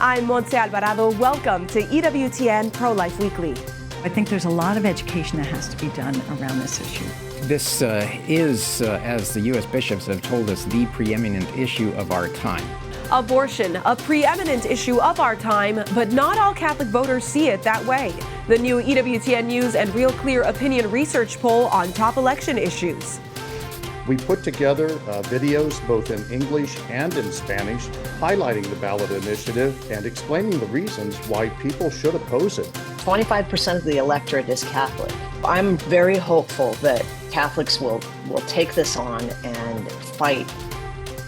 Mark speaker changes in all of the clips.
Speaker 1: I'm Montse Alvarado. Welcome to EWTN Pro-Life Weekly.
Speaker 2: I think there's a lot of education that has to be done around this issue.
Speaker 3: This is, as the U.S. bishops have told us, the preeminent issue of our time.
Speaker 1: Abortion, a preeminent issue of our time, but not all Catholic voters see it that way. The new EWTN News and Real Clear Opinion Research poll on top election issues.
Speaker 4: We put together videos both in English and in Spanish highlighting the ballot initiative and explaining the reasons why people should oppose it.
Speaker 5: 25% of the electorate is Catholic. I'm very hopeful that Catholics will take this on and fight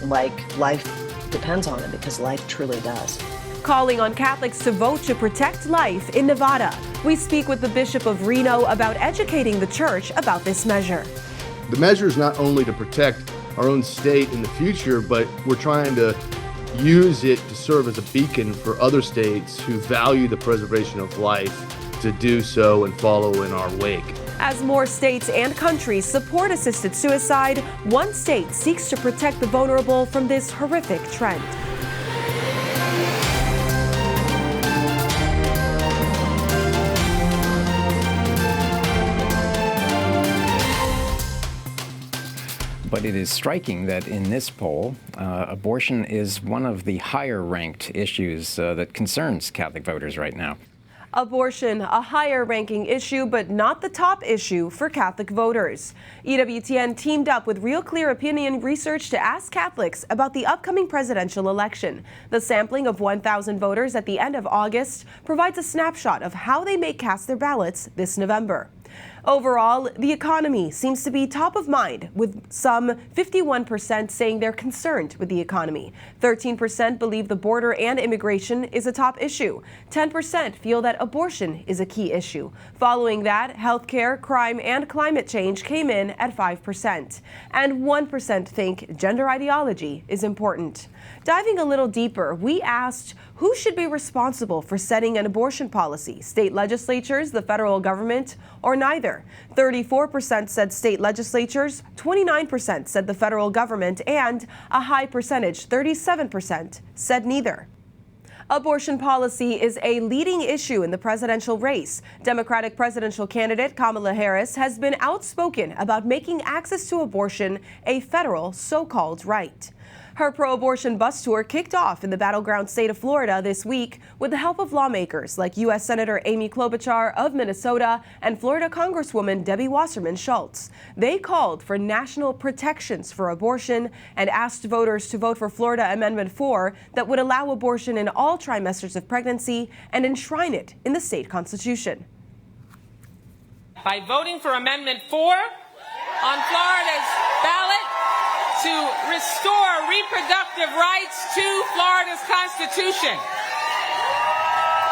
Speaker 5: like life depends on it, because life truly does.
Speaker 1: Calling on Catholics to vote to protect life in Nevada. We speak with the Bishop of Reno about educating the church about this measure.
Speaker 6: The measure is not only to protect our own state in the future, but we're trying to use it to serve as a beacon for other states who value the preservation of life to do so and follow in our wake.
Speaker 1: As more states and countries support assisted suicide, one state seeks to protect the vulnerable from this horrific trend.
Speaker 3: But it is striking that in this poll, abortion is one of the higher ranked issues that concerns Catholic voters right now.
Speaker 1: Abortion, a higher ranking issue, but not the top issue for Catholic voters. EWTN teamed up with Real Clear Opinion Research to ask Catholics about the upcoming presidential election. The sampling of 1,000 voters at the end of August provides a snapshot of how they may cast their ballots this November. Overall, the economy seems to be top of mind, with some 51% saying they're concerned with the economy. 13% believe the border and immigration is a top issue. 10% feel that abortion is a key issue. Following that, healthcare, crime, and climate change came in at 5%. And 1% think gender ideology is important. Diving a little deeper, we asked who should be responsible for setting an abortion policy, state legislatures, the federal government, or neither. 34% said state legislatures, 29% said the federal government, and a high percentage, 37%, said neither. Abortion policy is a leading issue in the presidential race. Democratic presidential candidate Kamala Harris has been outspoken about making access to abortion a federal so-called right. Her pro-abortion bus tour kicked off in the battleground state of Florida this week with the help of lawmakers like U.S. Senator Amy Klobuchar of Minnesota and Florida Congresswoman Debbie Wasserman Schultz. They called for national protections for abortion and asked voters to vote for Florida Amendment 4 that would allow abortion in all trimesters of pregnancy and enshrine it in the state constitution.
Speaker 7: By voting for Amendment 4 on Florida's ballot, to restore reproductive rights to Florida's Constitution.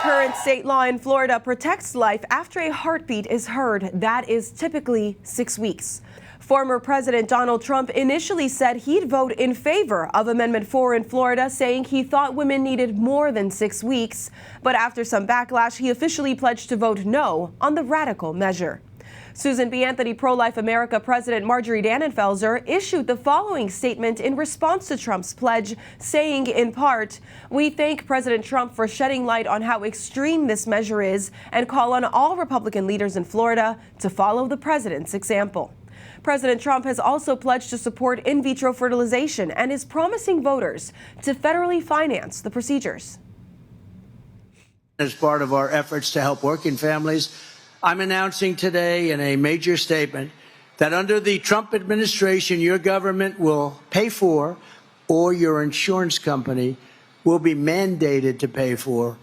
Speaker 1: Current state law in Florida protects life after a heartbeat is heard. That is typically 6 weeks. Former President Donald Trump initially said he'd vote in favor of Amendment 4 in Florida, saying he thought women needed more than 6 weeks. But after some backlash, he officially pledged to vote no on the radical measure. Susan B. Anthony Pro-Life America President Marjorie Dannenfelser issued the following statement in response to Trump's pledge, saying in part, "We thank President Trump for shedding light on how extreme this measure is and call on all Republican leaders in Florida to follow the president's example." President Trump has also pledged to support in vitro fertilization and is promising voters to federally finance the procedures.
Speaker 8: As part of our efforts to help working families, I'm announcing today in a major statement that under the Trump administration, your government will pay for, or your insurance company will be mandated to pay for,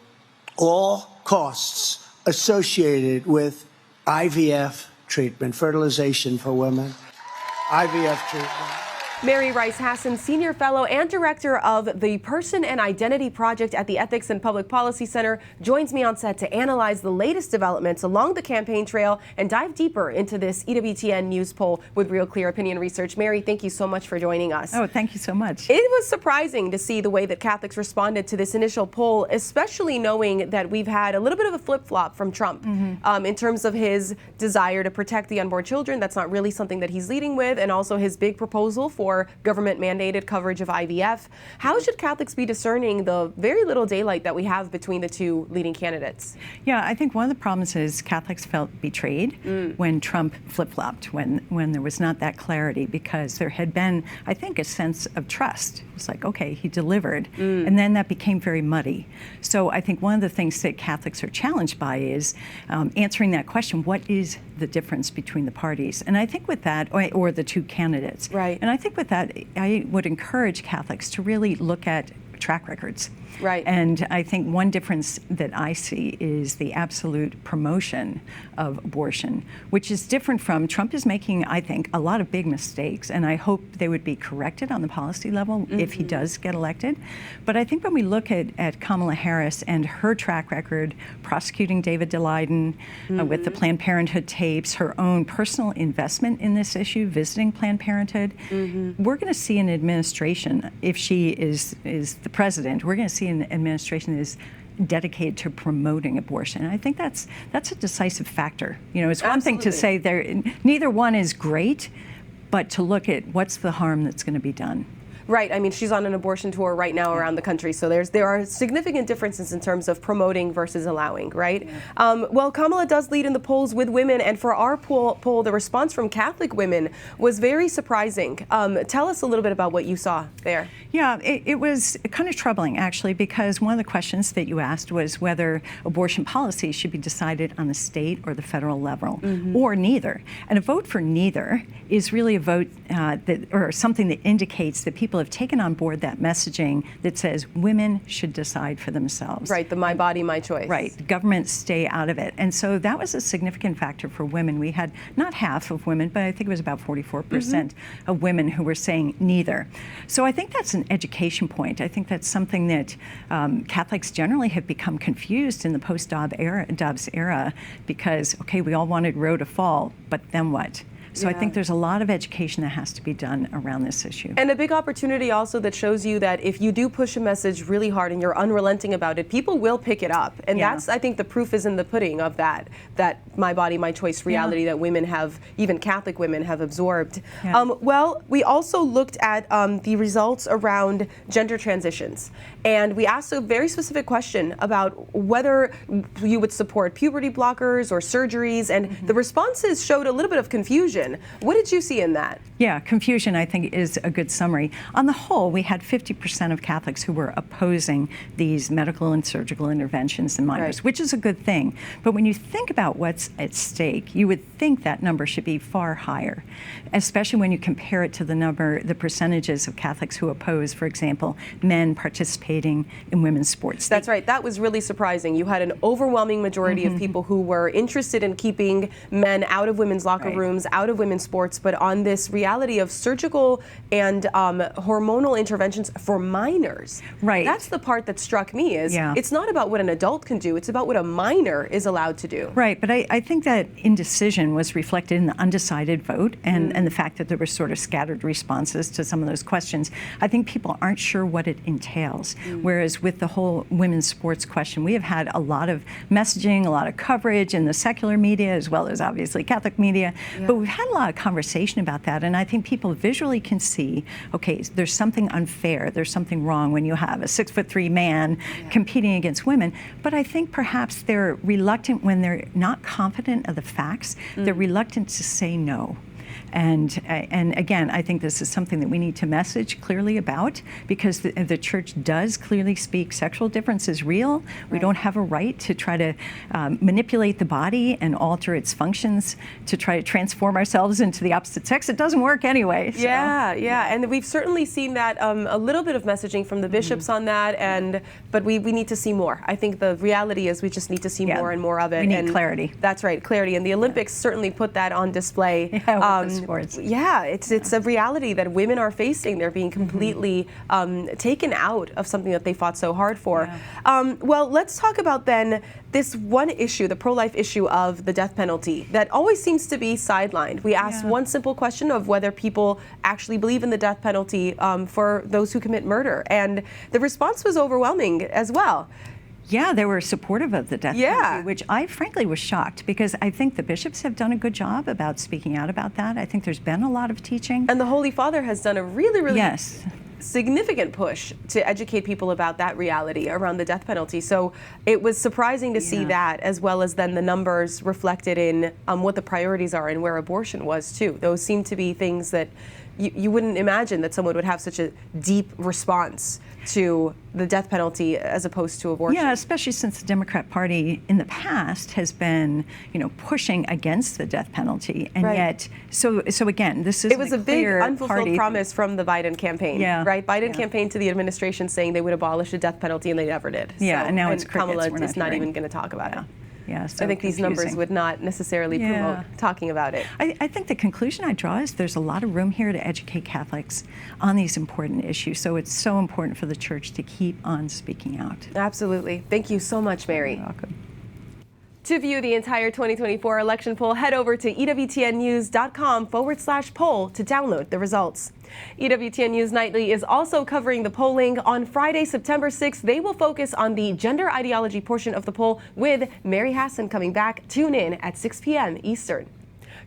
Speaker 8: all costs associated with IVF treatment, fertilization for women, IVF treatment.
Speaker 1: Mary Rice Hassan, Senior Fellow and Director of the Person and Identity Project at the Ethics and Public Policy Center, joins me on set to analyze the latest developments along the campaign trail and dive deeper into this EWTN News poll with Real Clear Opinion Research. Mary, thank you so much for joining us.
Speaker 2: Oh, thank you so much.
Speaker 1: It was surprising to see the way that Catholics responded to this initial poll, especially knowing that we've had a little bit of a flip-flop from Trump in terms of his desire to protect the unborn children. That's not really something that he's leading with, and also his big proposal for more government-mandated coverage of IVF. How should Catholics be discerning the very little daylight that we have between the two leading candidates?
Speaker 2: Yeah, I think one of the problems is Catholics felt betrayed when Trump flip-flopped, when there was not that clarity, because there had been, I think, a sense of trust. It's like, okay, he delivered, and then that became very muddy. So I think one of the things that Catholics are challenged by is answering that question, what is the difference between the parties? And I think with that, or the two candidates.
Speaker 1: Right.
Speaker 2: And I think with that, I would encourage Catholics to really look at track records.
Speaker 1: Right.
Speaker 2: And I think one difference that I see is the absolute promotion of abortion, which is different from Trump is making, I think, a lot of big mistakes, and I hope they would be corrected on the policy level if he does get elected. But I think when we look at Kamala Harris and her track record prosecuting David Daleiden with the Planned Parenthood tapes, her own personal investment in this issue, visiting Planned Parenthood, we're going to see an administration, if she is the president, we're going to see an administration that is dedicated to promoting abortion. And I think that's a decisive factor. You know, it's one thing to say neither one is great, but to look at what's the harm that's going to be done.
Speaker 1: Right. I mean, she's on an abortion tour right now around the country, so there are significant differences in terms of promoting versus allowing, right? Yeah. Well, Kamala does lead in the polls with women, and for our poll, the response from Catholic women was very surprising. Tell us a little bit about what you saw there.
Speaker 2: Yeah, it was kind of troubling, actually, because one of the questions that you asked was whether abortion policy should be decided on the state or the federal level, or neither. And a vote for neither is really a vote or something that indicates that people have taken on board that messaging that says women should decide for themselves.
Speaker 1: Right, the my body, my choice.
Speaker 2: Right, government stay out of it. And so that was a significant factor for women. We had not half of women, but I think it was about 44% of women who were saying neither. So I think that's an education point. I think that's something that Catholics generally have become confused in the post-Dobbs era because, okay, we all wanted Roe to fall, but then what? So I think there's a lot of education that has to be done around this issue.
Speaker 1: And a big opportunity also that shows you that if you do push a message really hard and you're unrelenting about it, people will pick it up. And that's, I think, the proof is in the pudding of that my body, my choice reality that women have, even Catholic women have absorbed. Well, we also looked at the results around gender transitions. And we asked a very specific question about whether you would support puberty blockers or surgeries. And the responses showed a little bit of confusion. What did you see in that?
Speaker 2: Yeah, confusion, I think, is a good summary. On the whole, we had 50% of Catholics who were opposing these medical and surgical interventions in minors, which is a good thing. But when you think about what's at stake, you would think that number should be far higher, especially when you compare it to the percentages of Catholics who oppose, for example, men participating in women's sports.
Speaker 1: That's right. That was really surprising. You had an overwhelming majority of people who were interested in keeping men out of women's locker rooms, out of women's sports, but on this reality of surgical and hormonal interventions for minors. Right. That's the part that struck me is it's not about what an adult can do, it's about what a minor is allowed to do.
Speaker 2: Right, but I think that indecision was reflected in the undecided vote and the fact that there were sort of scattered responses to some of those questions. I think people aren't sure what it entails, whereas with the whole women's sports question, we have had a lot of messaging, a lot of coverage in the secular media as well as obviously Catholic media, but we've had a lot of conversation about that, and I think people visually can see, okay, there's something unfair, there's something wrong when you have a 6'3" man competing against women, but I think perhaps they're reluctant when they're not confident of the facts, they're reluctant to say no. And again, I think this is something that we need to message clearly about because the church does clearly speak sexual difference is real. We don't have a right to try to manipulate the body and alter its functions to try to transform ourselves into the opposite sex. It doesn't work anyway. So.
Speaker 1: Yeah. And we've certainly seen that a little bit of messaging from the bishops on that, but we need to see more. I think the reality is we just need to see more and more of it.
Speaker 2: We need clarity.
Speaker 1: That's right, clarity. And the Olympics certainly put that on display.
Speaker 2: Sports.
Speaker 1: Yeah, it's a reality that women are facing. They're being completely taken out of something that they fought so hard for. Well, let's talk about then this one issue, the pro-life issue of the death penalty that always seems to be sidelined. We asked one simple question of whether people actually believe in the death penalty for those who commit murder, and the response was overwhelming as well.
Speaker 2: Yeah, they were supportive of the death
Speaker 1: Yeah.
Speaker 2: penalty, which I frankly was shocked because I think the bishops have done a good job about speaking out about that. I think there's been a lot of teaching.
Speaker 1: And the Holy Father has done a really
Speaker 2: Yes.
Speaker 1: significant push to educate people about that reality around the death penalty. So it was surprising to see that, as well as then the numbers reflected in what the priorities are and where abortion was too. Those seem to be things that you wouldn't imagine that someone would have such a deep response to the death penalty as opposed to abortion.
Speaker 2: Yeah, especially since the Democrat Party in the past has been, pushing against the death penalty, and yet, so again, this is
Speaker 1: it was a big unfulfilled promise from the Biden campaign, right? Biden campaigned to the administration saying they would abolish the death penalty, and they never did.
Speaker 2: Yeah, and now it's crickets.
Speaker 1: Kamala is not even going to talk about it.
Speaker 2: Yeah, so
Speaker 1: I think these numbers would not necessarily promote talking about it.
Speaker 2: I think the conclusion I draw is there's a lot of room here to educate Catholics on these important issues. So it's so important for the Church to keep on speaking out.
Speaker 1: Absolutely. Thank you so much, Mary.
Speaker 2: You're welcome.
Speaker 1: To view the entire 2024 election poll, head over to EWTNnews.com/poll to download the results. EWTN News Nightly is also covering the polling. On Friday, September 6th, they will focus on the gender ideology portion of the poll with Mary Hassan coming back. Tune in at 6 p.m. Eastern.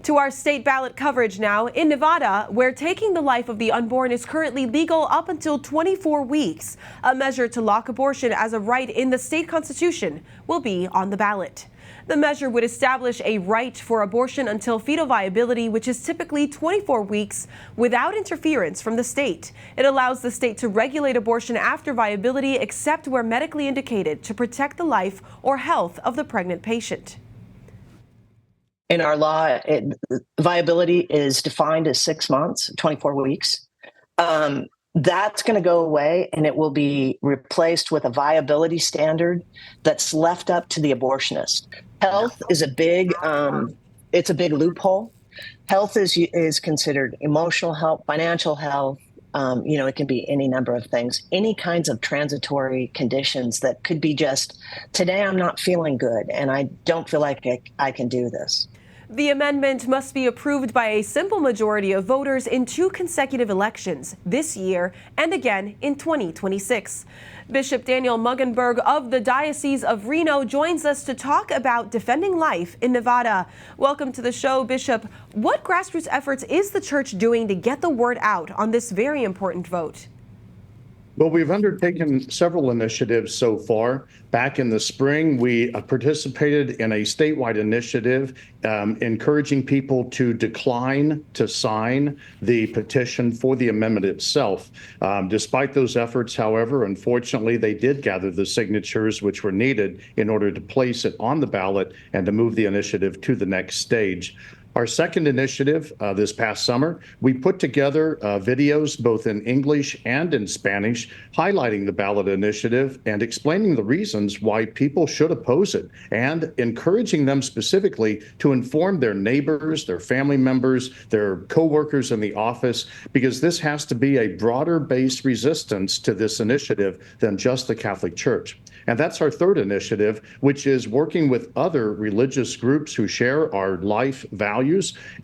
Speaker 1: To our state ballot coverage now. In Nevada, where taking the life of the unborn is currently legal up until 24 weeks, a measure to lock abortion as a right in the state constitution will be on the ballot. The measure would establish a right for abortion until fetal viability, which is typically 24 weeks, without interference from the state. It allows the state to regulate abortion after viability, except where medically indicated, to protect the life or health of the pregnant patient.
Speaker 5: In our law, viability is defined as 6 months, 24 weeks. That's going to go away, and it will be replaced with a viability standard that's left up to the abortionist. Health is a big, it's a big loophole. Health is considered emotional health, financial health. It can be any number of things, any kinds of transitory conditions that could be just, today I'm not feeling good and I don't feel like I can do this.
Speaker 1: The amendment must be approved by a simple majority of voters in 2 consecutive elections, this year and again in 2026. Bishop Daniel Muggenberg of the Diocese of Reno joins us to talk about defending life in Nevada. Welcome to the show, Bishop. What grassroots efforts is the Church doing to get the word out on this very important vote?
Speaker 4: Well, we've undertaken several initiatives so far. Back in the spring, we participated in a statewide initiative encouraging people to decline to sign the petition for the amendment itself. Despite those efforts, however, unfortunately, they did gather the signatures which were needed in order to place it on the ballot and to move the initiative to the next stage. Our second initiative this past summer, we put together videos both in English and in Spanish highlighting the ballot initiative and explaining the reasons why people should oppose it and encouraging them specifically to inform their neighbors, their family members, their co-workers in the office, because this has to be a broader-based resistance to this initiative than just the Catholic Church. And that's our third initiative, which is working with other religious groups who share our life values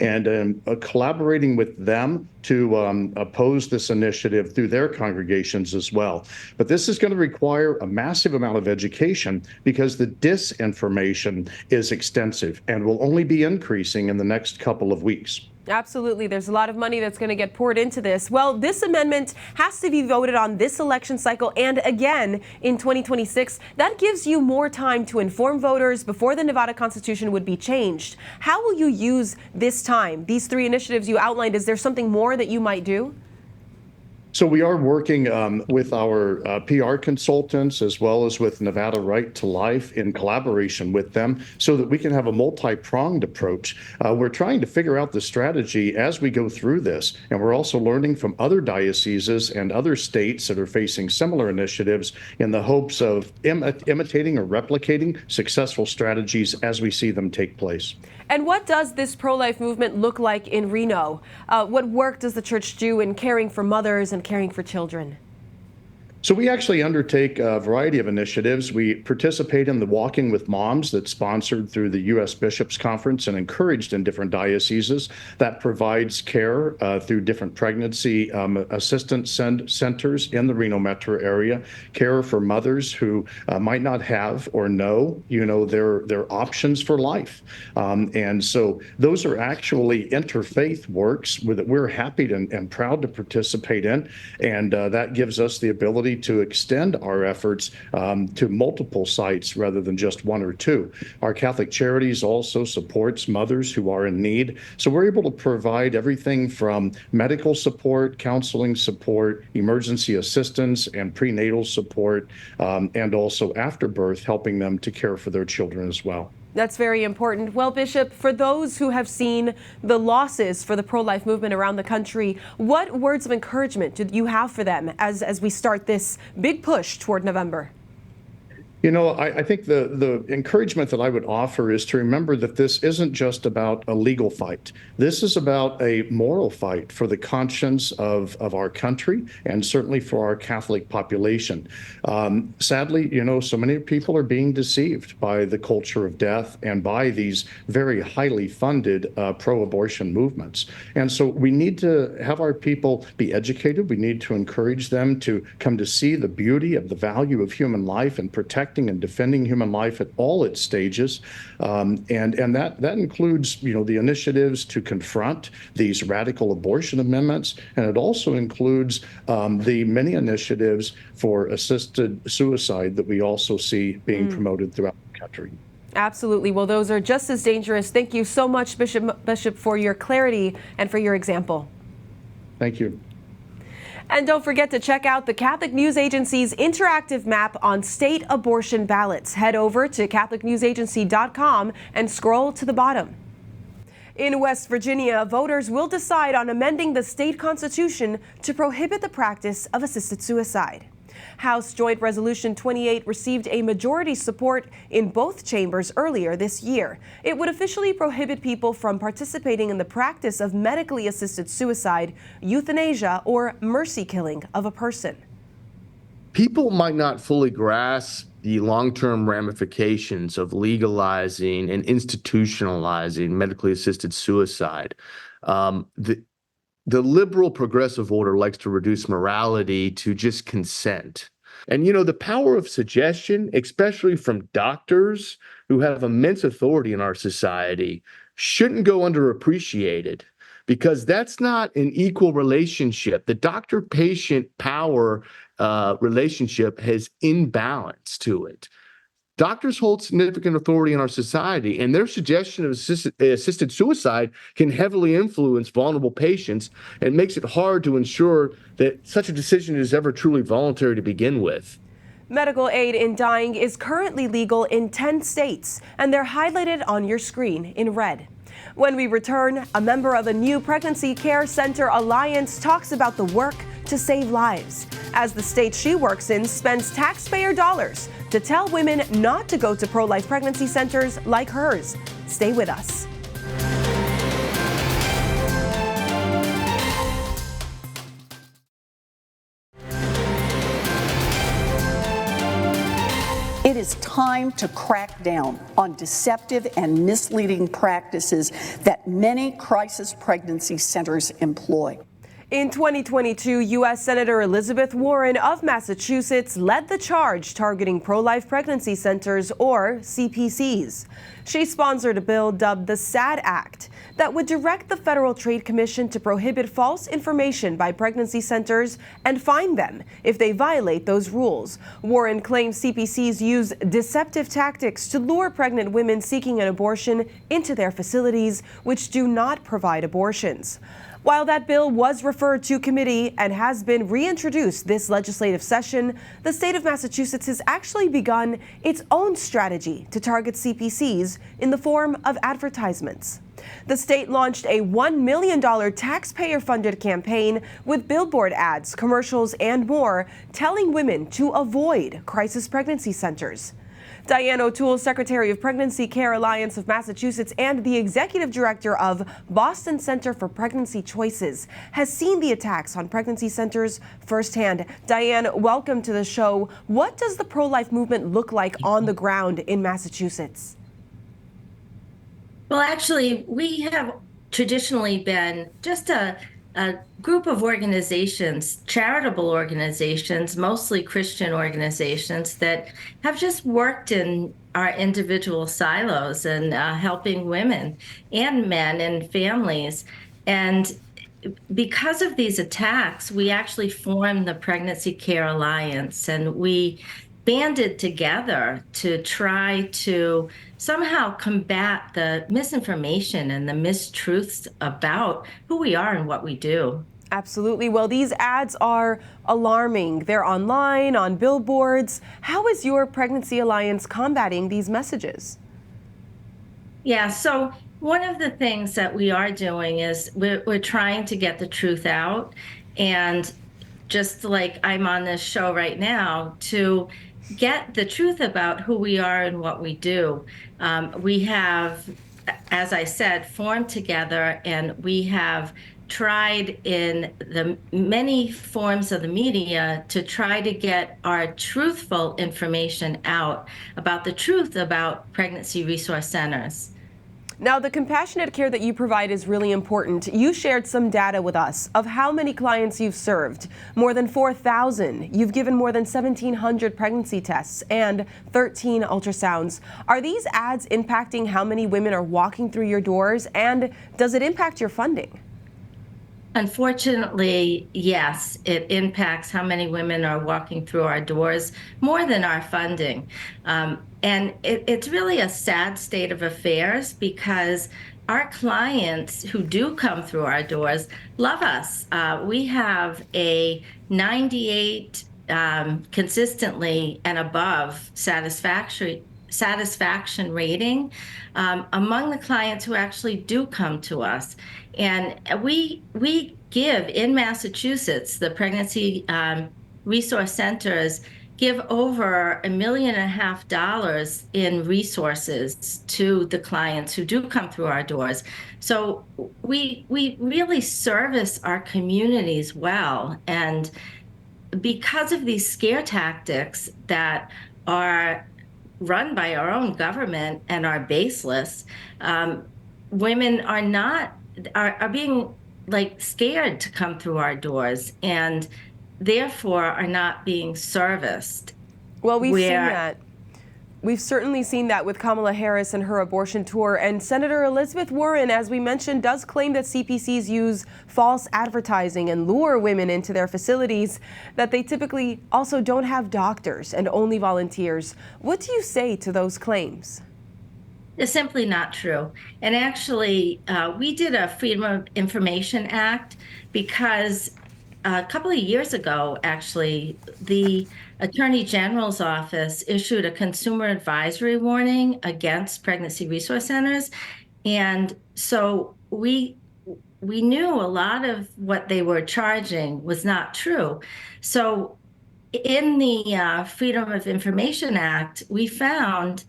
Speaker 4: and collaborating with them to oppose this initiative through their congregations as well. But this is going to require a massive amount of education because the disinformation is extensive and will only be increasing in the next couple of weeks.
Speaker 1: Absolutely. There's a lot of money that's going to get poured into this. Well, this amendment has to be voted on this election cycle and again in 2026. That gives you more time to inform voters before the Nevada Constitution would be changed. How will you use this time? These 3 initiatives you outlined, is there something more that you might do?
Speaker 4: So we are working with our PR consultants as well as with Nevada Right to Life in collaboration with them so that we can have a multi-pronged approach. We're trying to figure out the strategy as we go through this. And we're also learning from other dioceses and other states that are facing similar initiatives in the hopes of imitating or replicating successful strategies as we see them take place.
Speaker 1: And what does this pro-life movement look like in Reno? What work does the Church do in caring for mothers and caring for children?
Speaker 4: So we actually undertake a variety of initiatives. We participate in the Walking with Moms that's sponsored through the U.S. Bishops Conference and encouraged in different dioceses that provides care through different pregnancy assistance centers in the Reno metro area, care for mothers who might not have or know, their options for life. And so those are actually interfaith works that we're happy and proud to participate in. And that gives us the ability to extend our efforts to multiple sites rather than just one or two. Our Catholic Charities also supports mothers who are in need. So we're able to provide everything from medical support, counseling support, emergency assistance, and prenatal support, and also after birth, helping them to care for their children as well.
Speaker 1: That's very important. Well, Bishop, for those who have seen the losses for the pro-life movement around the country, what words of encouragement do you have for them as we start this big push toward November?
Speaker 4: I think the encouragement that I would offer is to remember that this isn't just about a legal fight. This is about a moral fight for the conscience of our country and certainly for our Catholic population. Sadly, so many people are being deceived by the culture of death and by these very highly funded pro-abortion movements. And so we need to have our people be educated. We need to encourage them to come to see the beauty of the value of human life and protect and defending human life at all its stages, and that includes the initiatives to confront these radical abortion amendments, and it also includes the many initiatives for assisted suicide that we also see being promoted throughout the country.
Speaker 1: Absolutely. Well, those are just as dangerous. Thank you so much, Bishop, for your clarity and for your example.
Speaker 4: Thank you.
Speaker 1: And don't forget to check out the Catholic News Agency's interactive map on state abortion ballots. Head over to CatholicNewsAgency.com and scroll to the bottom. In West Virginia, voters will decide on amending the state constitution to prohibit the practice of assisted suicide. House Joint Resolution 28 received a majority support in both chambers earlier this year. It would officially prohibit people from participating in the practice of medically assisted suicide, euthanasia, or mercy killing of a person.
Speaker 6: People might not fully grasp the long-term ramifications of legalizing and institutionalizing medically assisted suicide. The liberal progressive order likes to reduce morality to just consent. And, the power of suggestion, especially from doctors who have immense authority in our society, shouldn't go underappreciated because that's not an equal relationship. The doctor-patient power relationship has imbalance to it. Doctors hold significant authority in our society, and their suggestion of assisted suicide can heavily influence vulnerable patients and makes it hard to ensure that such a decision is ever truly voluntary to begin with.
Speaker 1: Medical aid in dying is currently legal in 10 states, and they're highlighted on your screen in red. When we return, a member of a new Pregnancy Care Center Alliance talks about the work to save lives, as the state she works in spends taxpayer dollars to tell women not to go to pro-life pregnancy centers like hers. Stay with us.
Speaker 9: It is time to crack down on deceptive and misleading practices that many crisis pregnancy centers employ.
Speaker 1: In 2022, U.S. Senator Elizabeth Warren of Massachusetts led the charge targeting pro-life pregnancy centers, or CPCs. She sponsored a bill dubbed the SAD Act that would direct the Federal Trade Commission to prohibit false information by pregnancy centers and fine them if they violate those rules. Warren claims CPCs use deceptive tactics to lure pregnant women seeking an abortion into their facilities, which do not provide abortions. While that bill was referred to committee and has been reintroduced this legislative session, the state of Massachusetts has actually begun its own strategy to target CPCs in the form of advertisements. The state launched a $1 million taxpayer-funded campaign with billboard ads, commercials, and more, telling women to avoid crisis pregnancy centers. Diane O'Toole, Secretary of Pregnancy Care Alliance of Massachusetts and the Executive Director of Boston Center for Pregnancy Choices, has seen the attacks on pregnancy centers firsthand. Diane, welcome to the show. What does the pro-life movement look like on the ground in Massachusetts?
Speaker 10: Well, actually, we have traditionally been just a group of organizations, charitable organizations, mostly Christian organizations, that have just worked in our individual silos and helping women and men and families. And because of these attacks, we actually formed the Pregnancy Care Alliance, and we banded together to try to somehow combat the misinformation and the mistruths about who we are and what we do.
Speaker 1: Absolutely. Well, these ads are alarming. They're online, on billboards. How is your Pregnancy Alliance combating these messages?
Speaker 10: Yeah, so one of the things that we are doing is we're trying to get the truth out. And just like I'm on this show right now, to get the truth about who we are and what we do. We have, as I said, formed together, and we have tried in the many forms of the media to try to get our truthful information out about the truth about pregnancy resource centers.
Speaker 1: Now, the compassionate care that you provide is really important. You shared some data with us of how many clients you've served. More than 4,000. You've given more than 1,700 pregnancy tests and 13 ultrasounds. Are these ads impacting how many women are walking through your doors, and does it impact your funding?
Speaker 10: Unfortunately, yes, it impacts how many women are walking through our doors more than our funding. And it's really a sad state of affairs, because our clients who do come through our doors love us. We have a 98 consistently and above satisfaction rating among the clients who actually do come to us. And we give in Massachusetts, the pregnancy resource centers give over $1.5 million in resources to the clients who do come through our doors. So we really service our communities well. And because of these scare tactics that are run by our own government and are baseless, women are being scared to come through our doors, and therefore are not being serviced.
Speaker 1: Well, we've seen that. We've certainly seen that with Kamala Harris and her abortion tour. And Senator Elizabeth Warren, as we mentioned, does claim that CPCs use false advertising and lure women into their facilities, that they typically also don't have doctors and only volunteers. What do you say to those claims?
Speaker 10: It's simply not true. And actually, we did a Freedom of Information Act because a couple of years ago, actually, the Attorney General's office issued a consumer advisory warning against pregnancy resource centers. And so we knew a lot of what they were charging was not true. So in the Freedom of Information Act, we found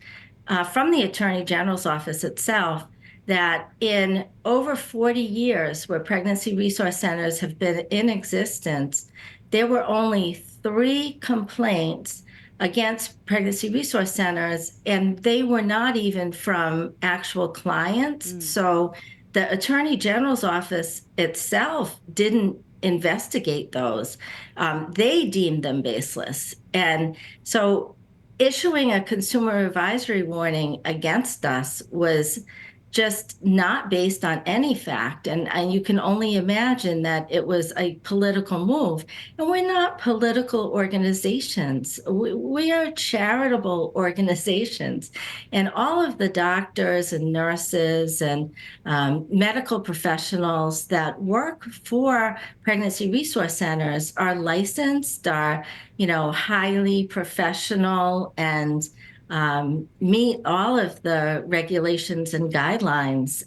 Speaker 10: from the Attorney General's office itself that in over 40 years where pregnancy resource centers have been in existence, there were only 3 complaints against pregnancy resource centers, and they were not even from actual clients. So the Attorney General's office itself didn't investigate those. They deemed them baseless. And so issuing a consumer advisory warning against us was just not based on any fact. And you can only imagine that it was a political move. And we're not political organizations. We are charitable organizations. And all of the doctors and nurses and medical professionals that work for pregnancy resource centers are licensed, are, highly professional, and meet all of the regulations and guidelines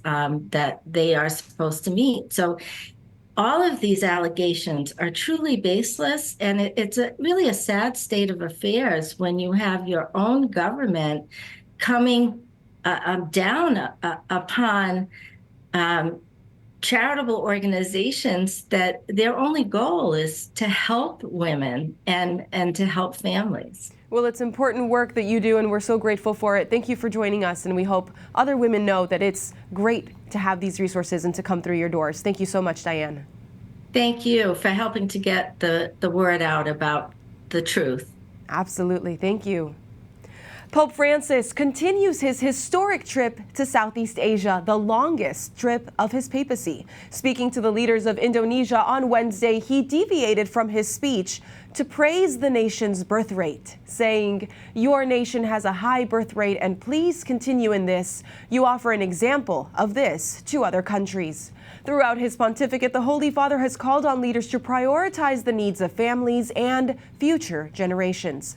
Speaker 10: that they are supposed to meet. So all of these allegations are truly baseless, and it's really a sad state of affairs when you have your own government coming down upon charitable organizations that their only goal is to help women and to help families.
Speaker 1: Well, it's important work that you do, and we're so grateful for it. Thank you for joining us, and we hope other women know that it's great to have these resources and to come through your doors. Thank you so much, Diane.
Speaker 10: Thank you for helping to get the word out about the truth.
Speaker 1: Absolutely. Thank you. Pope Francis continues his historic trip to Southeast Asia, the longest trip of his papacy. Speaking to the leaders of Indonesia on Wednesday, he deviated from his speech to praise the nation's birth rate, saying, "Your nation has a high birth rate, and please continue in this. You offer an example of this to other countries." Throughout his pontificate, the Holy Father has called on leaders to prioritize the needs of families and future generations.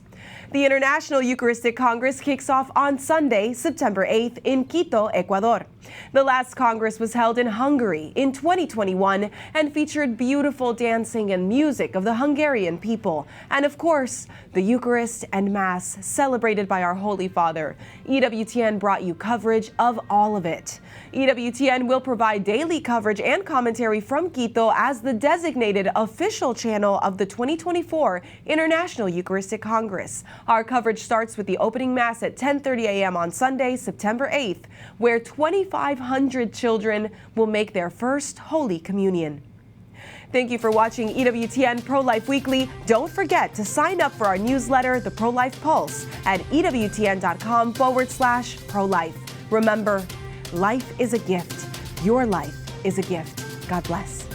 Speaker 1: The International Eucharistic Congress kicks off on Sunday, September 8th in Quito, Ecuador. The last Congress was held in Hungary in 2021 and featured beautiful dancing and music of the Hungarian people. And of course, the Eucharist and Mass celebrated by our Holy Father. EWTN brought you coverage of all of it. EWTN will provide daily coverage and commentary from Quito as the designated official channel of the 2024 International Eucharistic Congress. Our coverage starts with the opening Mass at 10:30 a.m. on Sunday, September 8th, where 2,500 children will make their first Holy Communion. Thank you for watching EWTN Pro-Life Weekly. Don't forget to sign up for our newsletter, The Pro-Life Pulse, at EWTN.com/pro-life. Remember, life is a gift. Your life is a gift. God bless.